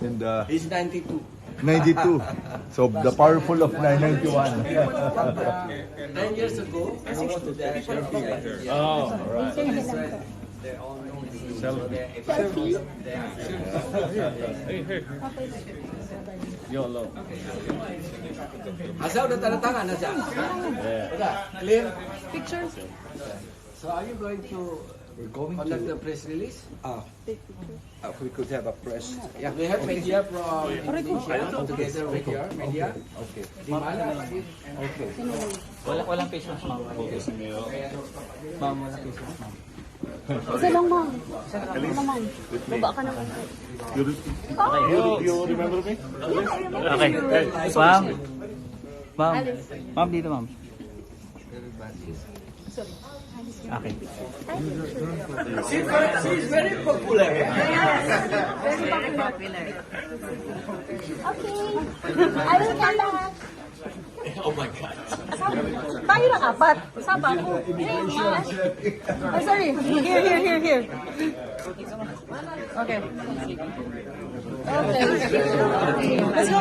And He's 92. 92. So the powerful of 991. 9 years ago, I was the director of the Oh, right. They're all known to me. Selfie. YOLO. Asaw na talatangan na siya. Clear? Pictures? So are you going to conduct the press release? We could have a press. Yeah, we have media from Indonesia together with your media. Okay. Di mana? Okay. Walang face mask, ma'am. Ma'am, walang face mask, ma'am. Isa lang, ma'am. Naman. Baba ka naman. You remember me? Okay. Ma'am. Ma'am. Ma'am, dito, ma'am. Okay. She's very popular. Very popular. Okay. I will come back. Oh my God. Tayo na apat. Sapa ako. Oh, sorry. Here. Okay. Okay. Let's go.